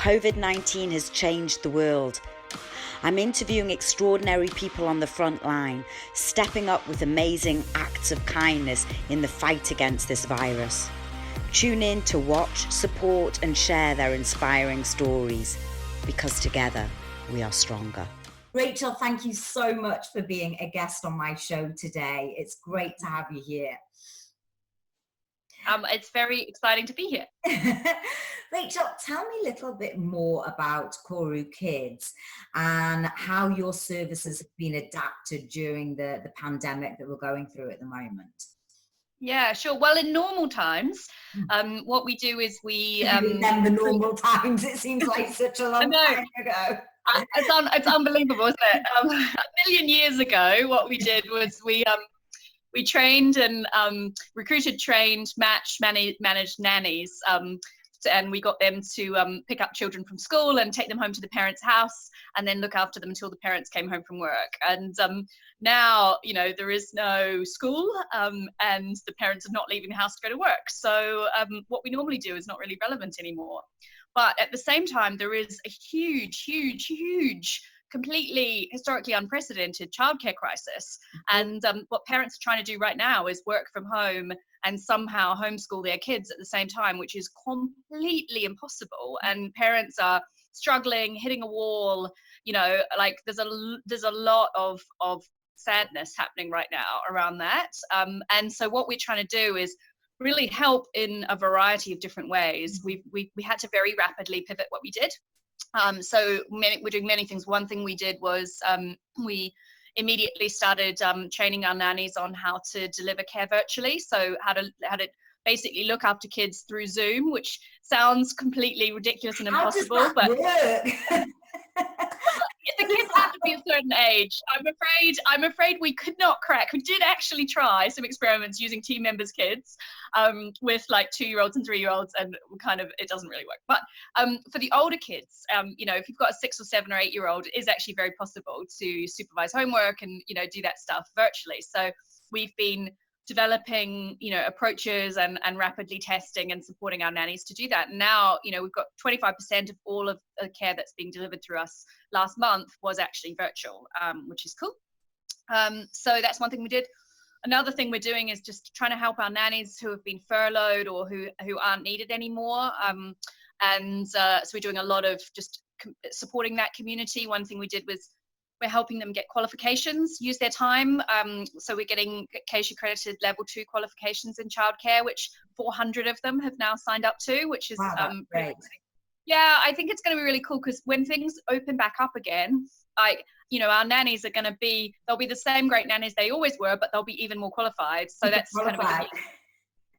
COVID-19 has changed the world. I'm interviewing extraordinary people on the front line, stepping up with amazing acts of kindness in the fight against this virus. Tune in to watch, support and share their inspiring stories, because together we are stronger. Rachel, thank you so much for being a guest on my show today. It's great to have you here. It's very exciting to be here. Rachel, tell me a little bit more about Koru Kids and how your services have been adapted during the pandemic that we're going through at the moment. Yeah, sure. Well, in normal times, what we do is we remember normal times. It seems like such a long time ago. It's unbelievable, isn't it? A million years ago, what we did was we trained and recruited, trained, managed nannies, and we got them to pick up children from school and take them home to the parents' house and then look after them until the parents came home from work. And now, you know, there is no school and the parents are not leaving the house to go to work. So what we normally do is not really relevant anymore. But at the same time, there is a huge, completely historically unprecedented childcare crisis. And what parents are trying to do right now is work from home and somehow homeschool their kids at the same time, which is completely impossible. And parents are struggling, hitting a wall, you know, like there's a lot of sadness happening right now around that. And so what we're trying to do is really help in a variety of different ways. We had to very rapidly pivot what we did. So we're doing many things. One thing we did was we immediately started training our nannies on how to deliver care virtually. So how to basically look after kids through Zoom, which sounds completely ridiculous and impossible. But the kids have to be a certain age. I'm afraid we could not crack. We did actually try some experiments using team members' kids with like 2-year-olds and 3-year-olds, and it doesn't really work. But for the older kids, you know, if you've got a 6 or 7 or 8-year-old, it is actually very possible to supervise homework and, you know, do that stuff virtually. So we've been developing, you know, approaches and rapidly testing and supporting our nannies to do that. And now, you know, we've got 25% of all of the care that's being delivered through us last month was actually virtual, which is cool. So that's one thing we did. Another thing we're doing is just trying to help our nannies who have been furloughed or who aren't needed anymore. So we're doing a lot of just supporting that community. One thing we did was we're helping them get qualifications, use their time. So we're getting CASE accredited level 2 qualifications in childcare, which 400 of them have now signed up to, which is great. Yeah, I think it's going to be really cool because when things open back up again, you know, our nannies are going to be, they'll be the same great nannies they always were, but they'll be even more qualified. So that's kind of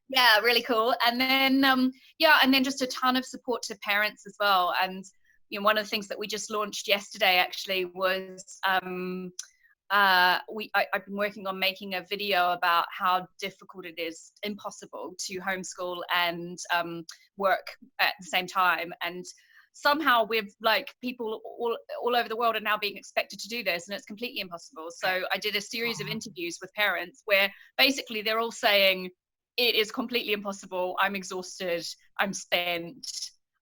yeah, really cool. And then and then just a ton of support to parents as well. And you know, one of the things that we just launched yesterday actually was I've been working on making a video about how difficult it is, impossible to homeschool and work at the same time. And somehow we've like people all over the world are now being expected to do this, and it's completely impossible. So I did a series of interviews with parents where basically they're all saying it is completely impossible. I'm exhausted. I'm spent.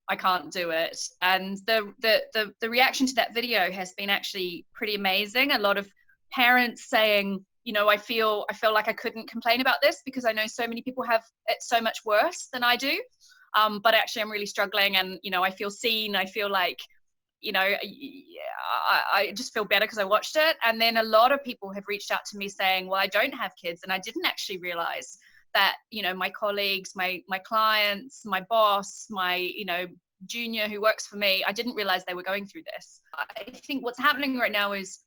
I can't do it. And the reaction to that video has been actually pretty amazing. A lot of parents saying, you know, I feel like I couldn't complain about this because I know so many people have it so much worse than I do. But actually I'm really struggling, and, you know, I feel seen. I feel like, you know, I just feel better because I watched it. And then a lot of people have reached out to me saying, well, I don't have kids, and I didn't actually realize that, you know, my colleagues, my clients, my boss, my, you know, junior who works for me, I didn't realize they were going through this. I think what's happening right now is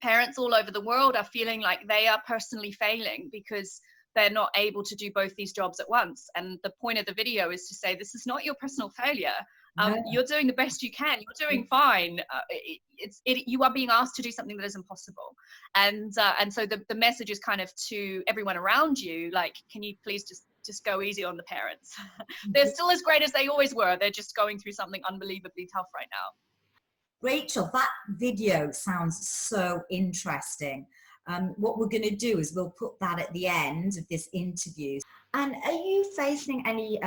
parents all over the world are feeling like they are personally failing because they're not able to do both these jobs at once. And the point of the video is to say, this is not your personal failure. You're doing the best you can. You're doing fine. You are being asked to do something that is impossible. And so the message is kind of to everyone around you, like, can you please just go easy on the parents? They're still as great as they always were. They're just going through something unbelievably tough right now. Rachel, that video sounds so interesting. what we're going to do is we'll put that at the end of this interview. And are you facing any,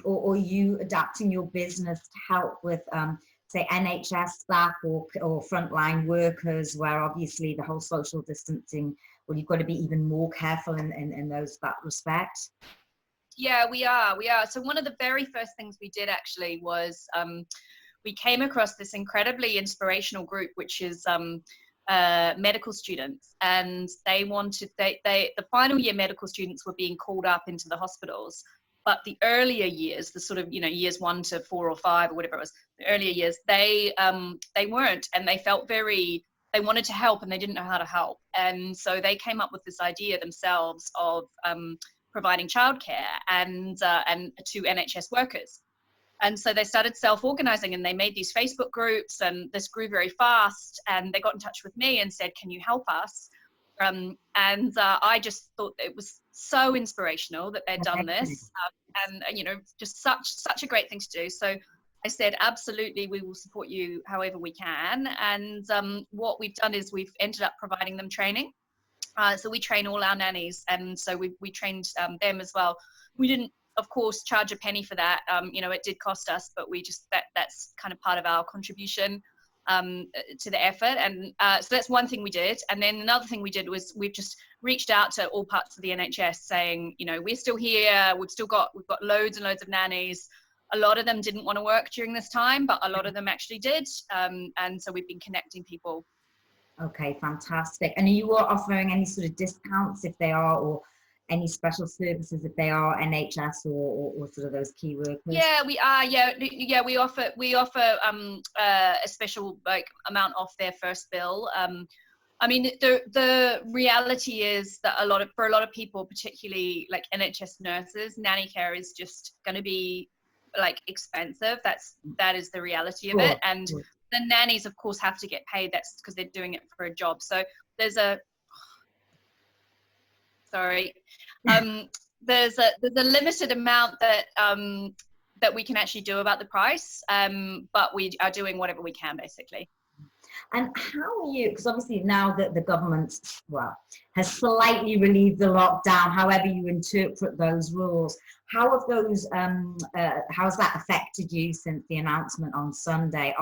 or are you adapting your business to help with, say, NHS staff or frontline workers, where obviously the whole social distancing, well, you've got to be even more careful in that respect? Yeah, we are. So one of the very first things we did actually was we came across this incredibly inspirational group, which is medical students, and they the final year medical students were being called up into the hospitals, but the earlier years, the sort of, years 1 to 4 or 5 or whatever it was, the earlier years, they weren't, and they felt they wanted to help and they didn't know how to help, and so they came up with this idea themselves of providing childcare and to NHS workers. And so they started self-organizing, and they made these Facebook groups, and this grew very fast, and they got in touch with me and said, can you help us? I just thought it was so inspirational that they'd done this, and just such a great thing to do. So I said, absolutely, we will support you however we can. And what we've done is we've ended up providing them training. So we train all our nannies, and so we trained them as well. We didn't, of course, charge a penny for that. It did cost us, but we just that's kind of part of our contribution to the effort. And so that's one thing we did. And then another thing we did was we've just reached out to all parts of the NHS saying, we're still here. We've got loads and loads of nannies. A lot of them didn't want to work during this time, but a lot of them actually did. And so we've been connecting people. Okay, fantastic. And are you offering any sort of discounts if they are, or any special services if they are NHS or sort of those key workers? Yeah, we are. Yeah, we offer a special amount off their first bill. I mean, the reality is that for a lot of people, particularly like NHS nurses, nanny care is just going to be expensive. That is the reality of it. And the nannies, of course, have to get paid. That's because they're doing it for a job. So there's a limited amount that we can actually do about the price, but we are doing whatever we can, basically. And how are you, because obviously now that the government, has slightly relieved the lockdown, however you interpret those rules, how has that affected you since the announcement on Sunday?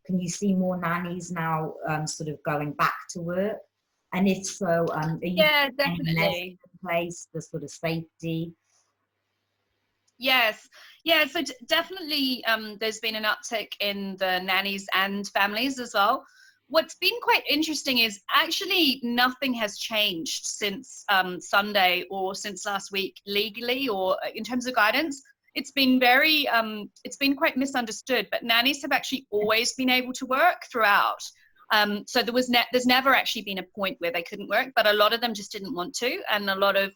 Can you see more nannies now sort of going back to work? And if so, are you definitely in place, the sort of safety? Yes. Yeah, so definitely there's been an uptick in the nannies and families as well. What's been quite interesting is actually nothing has changed since Sunday or since last week legally or in terms of guidance. It's been it's been quite misunderstood, but nannies have actually always been able to work throughout. So there's never actually been a point where they couldn't work, but a lot of them just didn't want to, and a lot of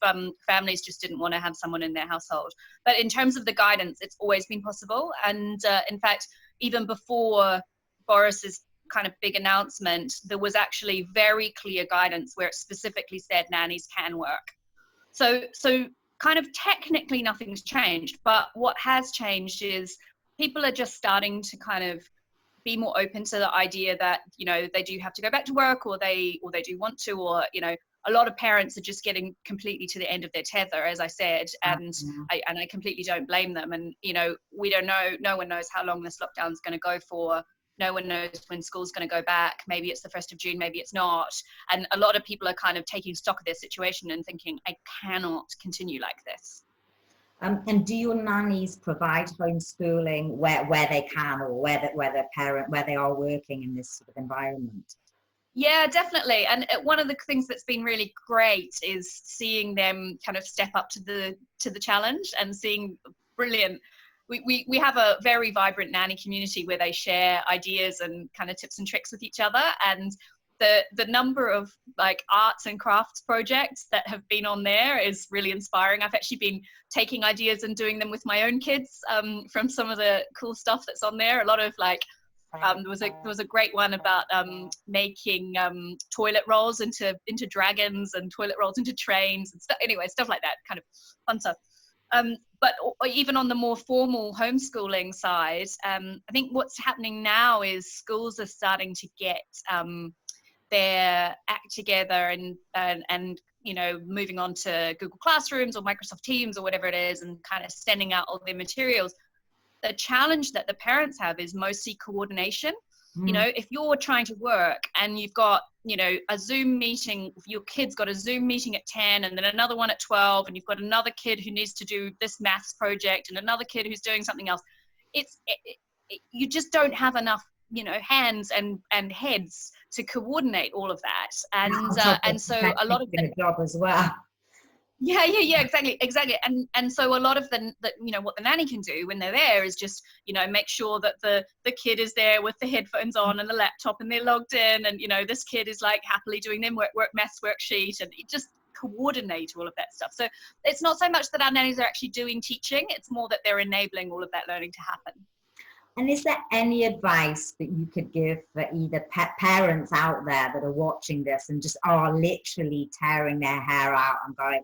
families just didn't want to have someone in their household. But in terms of the guidance, it's always been possible. And in fact, even before Boris's kind of big announcement, there was actually very clear guidance where it specifically said nannies can work. So kind of technically nothing's changed, but what has changed is people are just starting to kind of be more open to the idea that they do have to go back to work, or they do want to, or a lot of parents are just getting completely to the end of their tether, as I said, and I completely don't blame them. And we don't know, no one knows how long this lockdown is going to go for. No one knows when school's going to go back. Maybe it's the 1st of June, maybe it's not. And a lot of people are kind of taking stock of their situation and thinking, I cannot continue like this. And do your nannies provide homeschooling where they can, or where they are working in this sort of environment? Yeah, definitely. And one of the things that's been really great is seeing them kind of step up to the challenge, and seeing brilliant. We have a very vibrant nanny community where they share ideas and kind of tips and tricks with each other, and the number of arts and crafts projects that have been on there is really inspiring. I've actually been taking ideas and doing them with my own kids from some of the cool stuff that's on there. A lot of there was a great one about making toilet rolls into dragons, and toilet rolls into trains and stuff. Anyway, stuff like that, kind of fun stuff. But even on the more formal homeschooling side, I think what's happening now is schools are starting to get their act together and you know, moving on to Google Classrooms or Microsoft Teams or whatever it is, and kind of sending out all their materials. The challenge that the parents have is mostly coordination. You know, if you're trying to work and you've got, you know, a Zoom meeting, your kid's got a Zoom meeting at 10 and then another one at 12, and you've got another kid who needs to do this maths project and another kid who's doing something else, you just don't have enough, you know, hands and heads to coordinate all of that. And so a lot of the job as well. Yeah, exactly. And so a lot of the you know, what the nanny can do when they're there is just, you know, make sure that the kid is there with the headphones on and the laptop and they're logged in, and, you know, this kid is like happily doing their maths worksheet, and just coordinate all of that stuff. So it's not so much that our nannies are actually doing teaching, it's more that they're enabling all of that learning to happen. And is there any advice that you could give for either parents out there that are watching this and just are literally tearing their hair out and going,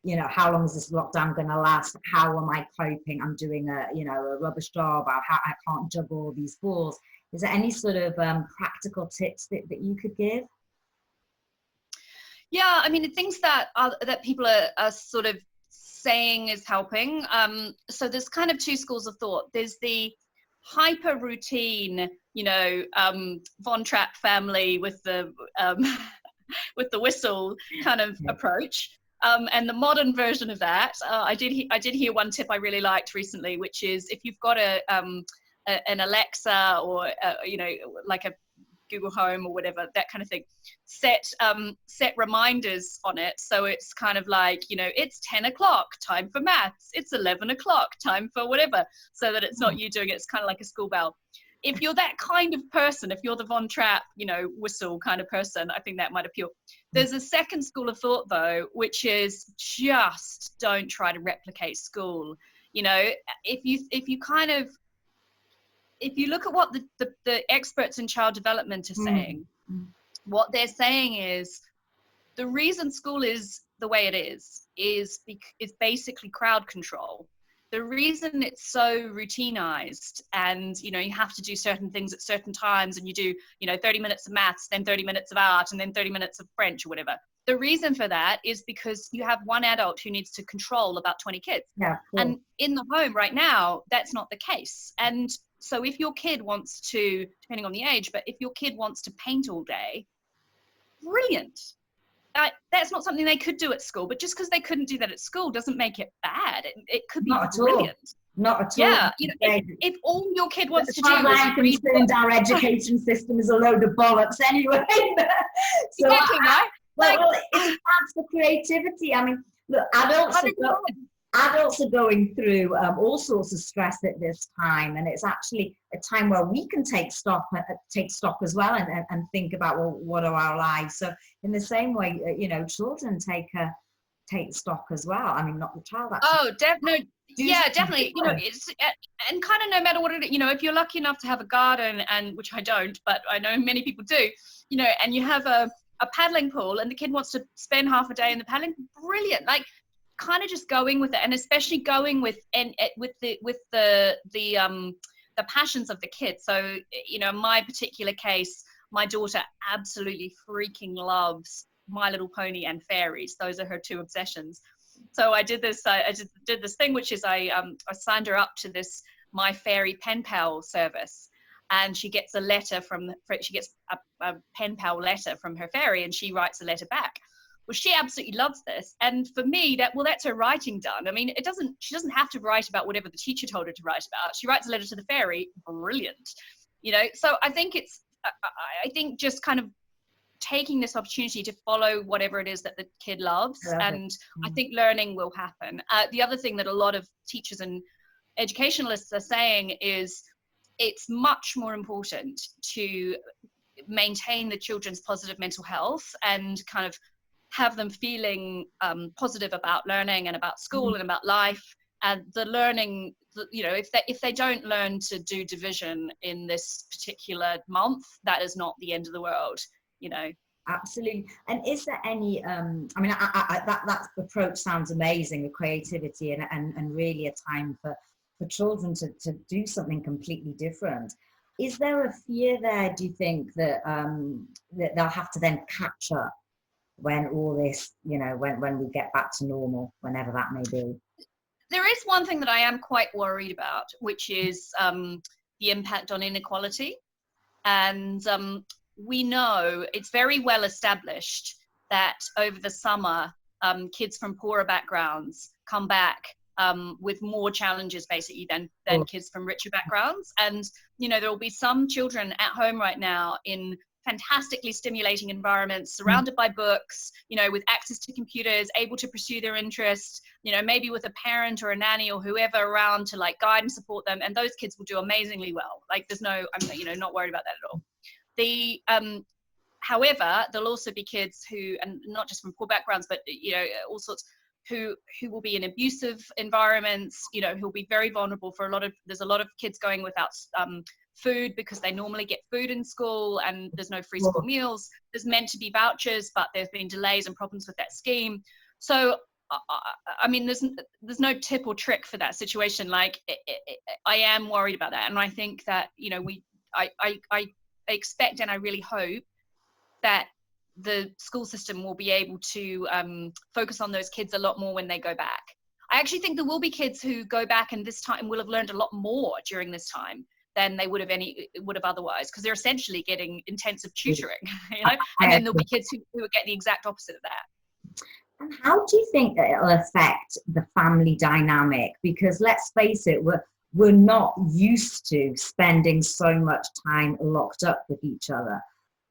you know, how long is this lockdown going to last? How am I coping? I'm doing a rubbish job. I can't juggle all these balls. Is there any sort of practical tips that you could give? Yeah, I mean, the things that people are sort of saying is helping. So there's kind of two schools of thought. There's the hyper routine, you know, Von Trapp family with the with the whistle kind of approach. And the modern version of that, I did hear one tip I really liked recently, which is if you've got an Alexa or you know, like a Google Home or whatever, that kind of thing, set reminders on it. So it's kind of like, you know, it's 10 o'clock, time for maths. It's 11 o'clock, time for whatever, so that it's not you doing it. It's kind of like a school bell. If you're that kind of person, if you're the Von Trapp, you know, whistle kind of person, I think that might appeal. There's a second school of thought, though, which is just don't try to replicate school. You know, if you look at what the experts in child development are saying, what they're saying is the reason school is the way it is basically crowd control. The reason it's so routinized, and, you know, you have to do certain things at certain times, and you do, you know, 30 minutes of maths, then 30 minutes of art, and then 30 minutes of French or whatever. The reason for that is because you have one adult who needs to control about 20 kids. Yeah, cool. And in the home right now, that's not the case. And so if your kid wants to, depending on the age, but if your kid wants to paint all day, brilliant. That's not something they could do at school, but just because they couldn't do that at school doesn't make it bad. It could be brilliant. Not at all. Yeah, you know, if all your kid wants to do is read books, our education system is a load of bollocks anyway. So exactly, right? Well, it adds the creativity. I mean, look, adults are going through all sorts of stress at this time, and it's actually a time where we can take stock as well, and think about, well, what are our lives? So in the same way, you know, children take stock as well. I mean, not the child actually. Oh, definitely. Yeah, definitely. You know, it's, and kind of no matter what it, you know, if you're lucky enough to have a garden, and which I don't, but I know many people do, you know, and you have a paddling pool, and the kid wants to spend half a day in the paddling, brilliant. Like, kind of just going with it, and especially going with the passions of the kids. So, you know, in my particular case, my daughter absolutely freaking loves My Little Pony and fairies. Those are her two obsessions. So I did this. I just did this thing, which is I signed her up to this My Fairy Pen Pal service, and she gets a letter she gets a pen pal letter from her fairy, and she writes a letter back. Well, she absolutely loves this, and for me, that's her writing done. I mean, she doesn't have to write about whatever the teacher told her to write about. She writes a letter to the fairy, brilliant, you know. So I think just kind of taking this opportunity to follow whatever it is that the kid loves, and I think learning will happen. The other thing that a lot of teachers and educationalists are saying is it's much more important to maintain the children's positive mental health and kind of have them feeling positive about learning and about school and about life, and the learning, you know, if they don't learn to do division in this particular month, that is not the end of the world, you know. Absolutely. And is there any I mean, that approach sounds amazing, the creativity and really a time for children to do something completely different. Is there a fear there, do you think, that that they'll have to then catch up when all this, when we get back to normal, whenever that may be? There is one thing that I am quite worried about, which is the impact on inequality. And we know it's very well established that over the summer, kids from poorer backgrounds come back with more challenges basically than kids from richer backgrounds. And, there will be some children at home right now in fantastically stimulating environments, surrounded by books, with access to computers, able to pursue their interests, maybe with a parent or a nanny or whoever around to like guide and support them. And those kids will do amazingly well. Like I'm not worried about that at all. However, there'll also be kids who, and not just from poor backgrounds, but, all sorts, who will be in abusive environments, who'll be very vulnerable there's a lot of kids going without food because they normally get food in school and there's no free school meals. There's meant to be vouchers, but there's been delays and problems with that scheme. So, there's no tip or trick for that situation. Like, I am worried about that. And I think that, I expect and I really hope that the school system will be able to focus on those kids a lot more when they go back. I actually think there will be kids who go back and this time will have learned a lot more during this time than they would have otherwise, because they're essentially getting intensive tutoring, and then there'll be kids who will get the exact opposite of that. And how do you think that it'll affect the family dynamic? Because let's face it, we're not used to spending so much time locked up with each other.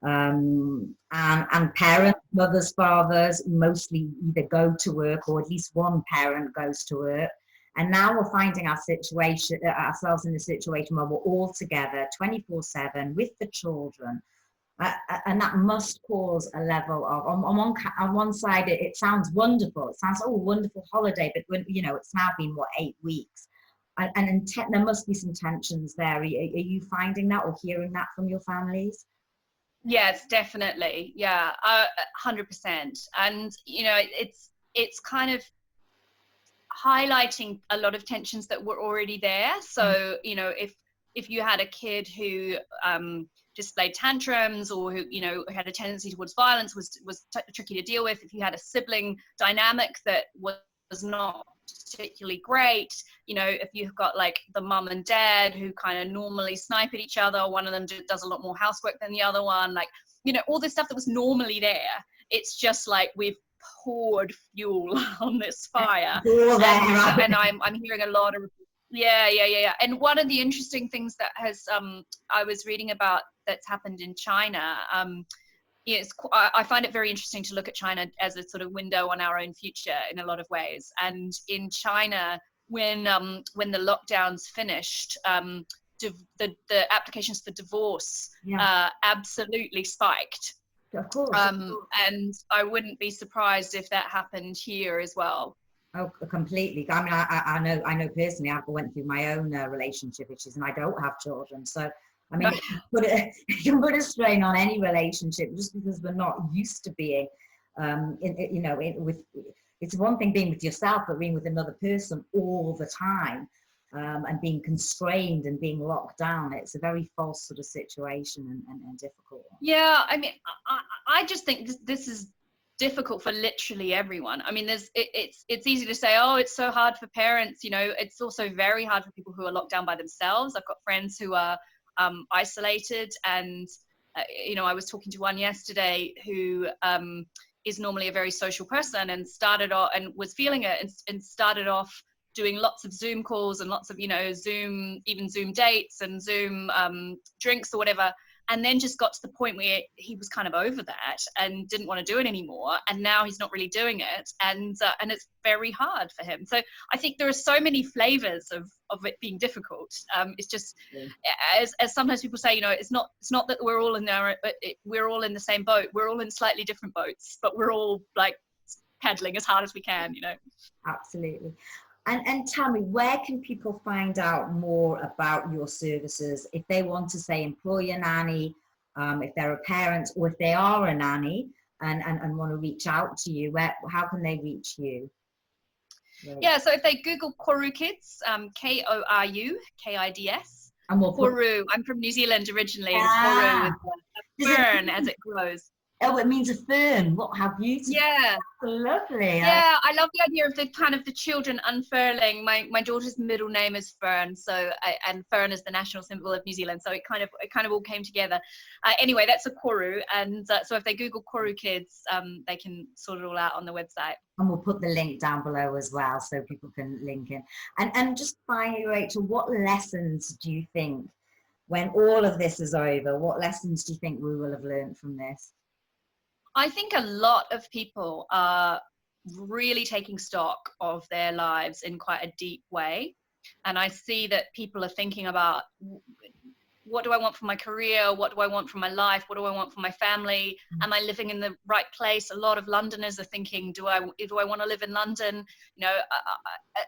And parents, mothers, fathers mostly either go to work, or at least one parent goes to work. And now we're finding ourselves in a situation where we're all together 24/7 with the children. And that must cause a level of, on one side, it sounds wonderful. It sounds, wonderful holiday, but it's now been 8 weeks. And there must be some tensions there. Are you finding that or hearing that from your families? Yes, definitely. Yeah, 100%. And, it's kind of highlighting a lot of tensions that were already there. So, if you had a kid who displayed tantrums, or who, had a tendency towards violence, was tricky to deal with. If you had a sibling dynamic that was not particularly great, if you've got like the mum and dad who kind of normally snipe at each other, one of them does a lot more housework than the other one, like, all this stuff that was normally there, it's just like we've poured fuel on this fire. And I'm hearing a lot of and one of the interesting things that has I was reading about that's happened in China, I find it very interesting to look at China as a sort of window on our own future in a lot of ways. And in China, when the lockdowns finished, the applications for divorce absolutely spiked. Of course. And I wouldn't be surprised if that happened here as well. Oh, completely. I mean, I know personally, I went through my own relationship issues, and I don't have children. So, I mean, you can put a strain on any relationship just because we're not used to being, it's one thing being with yourself, but being with another person all the time, and being constrained and being locked down. It's a very false sort of situation and difficult one. Yeah, I mean, I just think this is difficult for literally everyone. I mean, it's easy to say, oh, it's so hard for parents. It's also very hard for people who are locked down by themselves. I've got friends who are isolated, and I was talking to one yesterday who is normally a very social person, and started off and was feeling it, and started off doing lots of Zoom calls and lots of Zoom dates and Zoom drinks or whatever, and then just got to the point where he was kind of over that and didn't want to do it anymore, and now he's not really doing it, and it's very hard for him. So I think there are so many flavors of it being difficult. It's just as sometimes people say, it's not that we're all we're all in the same boat. We're all in slightly different boats, but we're all like paddling as hard as we can. Absolutely. And tell me, where can people find out more about your services if they want to, say, employ a nanny, if they're a parent, or if they are a nanny and want to reach out to you? How can they reach you? Yeah, so if they Google Koru Kids, Koru Kids, And we'll put... Koru. I'm from New Zealand originally, and Koru is a fern as it grows. Oh, it means a fern. What? How beautiful! Yeah, lovely. Yeah, I love the idea of the children unfurling. My daughter's middle name is Fern, and Fern is the national symbol of New Zealand. So it kind of all came together. Anyway, that's a Koru, and so if they Google Koru Kids, they can sort it all out on the website. And we'll put the link down below as well, so people can link in. And just finally, Rachel, what lessons do you think, when all of this is over, what lessons do you think we will have learned from this? I think a lot of people are really taking stock of their lives in quite a deep way. And I see that people are thinking about, what do I want for my career? What do I want for my life? What do I want for my family? Am I living in the right place? A lot of Londoners are thinking, do I want to live in London? You know, a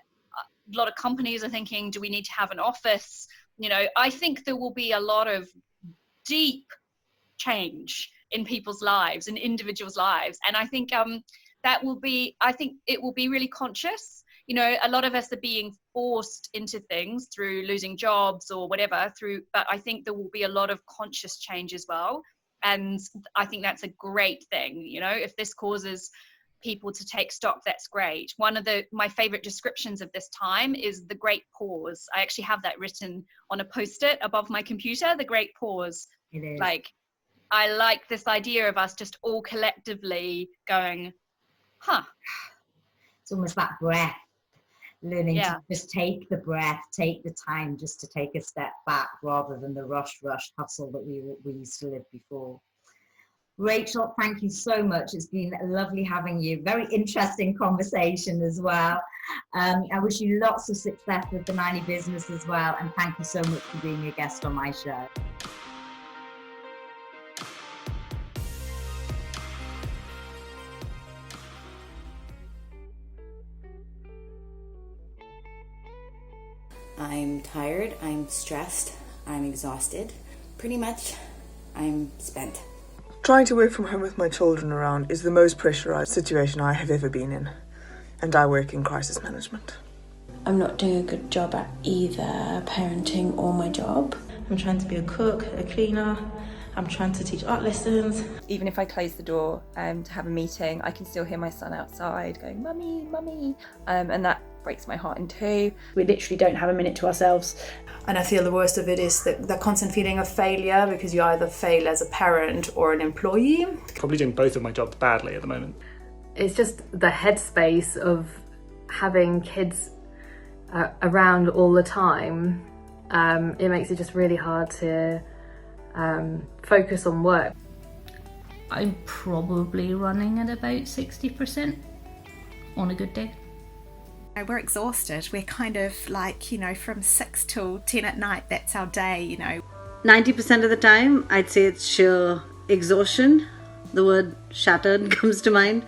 lot of companies are thinking, do we need to have an office? You know, I think there will be a lot of deep change in people's lives, in individuals' lives. And I think it will be really conscious. You know, a lot of us are being forced into things through losing jobs or whatever, but I think there will be a lot of conscious change as well. And I think that's a great thing. You know, if this causes people to take stock, that's great. One of my favorite descriptions of this time is the great pause. I actually have that written on a post-it above my computer, the great pause. It is. Like, I like this idea of us just all collectively going, huh. It's almost that breath, learning Yeah. to just take the breath, take the time just to take a step back rather than the rush hustle that we used to live before. Rachel, thank you so much. It's been lovely having you. Very interesting conversation as well. I wish you lots of success with the nanny business as well. And thank you so much for being a guest on my show. I'm tired, I'm stressed, I'm exhausted. Pretty much, I'm spent. Trying to work from home with my children around is the most pressurised situation I have ever been in, and I work in crisis management. I'm not doing a good job at either parenting or my job. I'm trying to be a cook, a cleaner, I'm trying to teach art lessons. Even if I close the door to have a meeting, I can still hear my son outside going, "Mummy, mummy," and that breaks my heart in two. We literally don't have a minute to ourselves. And I feel the worst of it is the constant feeling of failure, because you either fail as a parent or an employee. Probably doing both of my jobs badly at the moment. It's just the headspace of having kids around all the time. It makes it just really hard to focus on work. I'm probably running at about 60% on a good day. We're exhausted. We're kind of like, you know, from 6 till 10 at night, that's our day, you know. 90% of the time, I'd say it's sheer exhaustion. The word shattered comes to mind.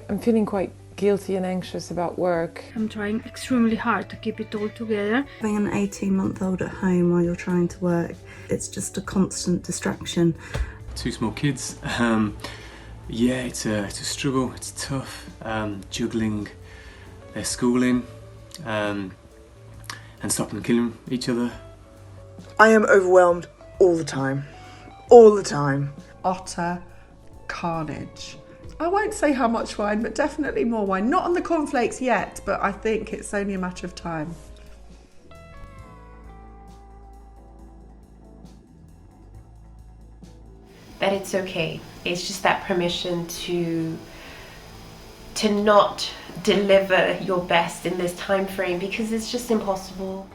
I'm feeling quite guilty and anxious about work. I'm trying extremely hard to keep it all together. Having an 18-month-old at home while you're trying to work, it's just a constant distraction. 2 small kids. Yeah, it's a struggle, it's tough. Juggling their schooling and stopping and killing each other. I am overwhelmed all the time. All the time. Utter carnage. I won't say how much wine, but definitely more wine. Not on the cornflakes yet, but I think it's only a matter of time. That it's okay. It's just that permission to not deliver your best in this time frame, because it's just impossible.